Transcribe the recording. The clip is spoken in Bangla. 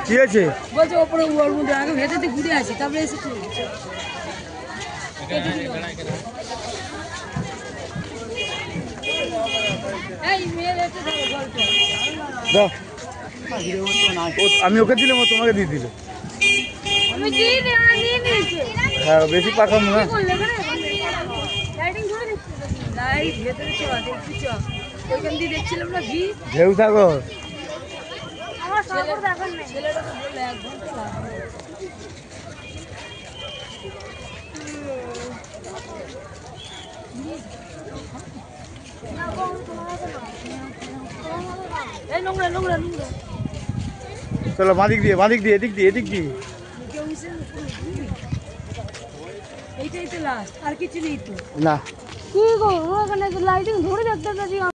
কি আছে বলছে ওপরে ওর মধ্যে আগে ভেতরে ঘুরে আসি তারপরে এসে আমি ওকে দিলাম, ও তোমাকে দিয়ে দিল। হ্যাঁ বেশি পাকাম না। দেখছিলাম না ঢেউ সাগর ছেলেটা তো বললো 1 ঘন্টা লাগবে। চলো বাঁদিক দিয়ে এদিক দিয়ে এইটাই তো লাস্ট, আর কিছু নেই তো না। কি গো ওখানে লাইটিং ধরে দেখতে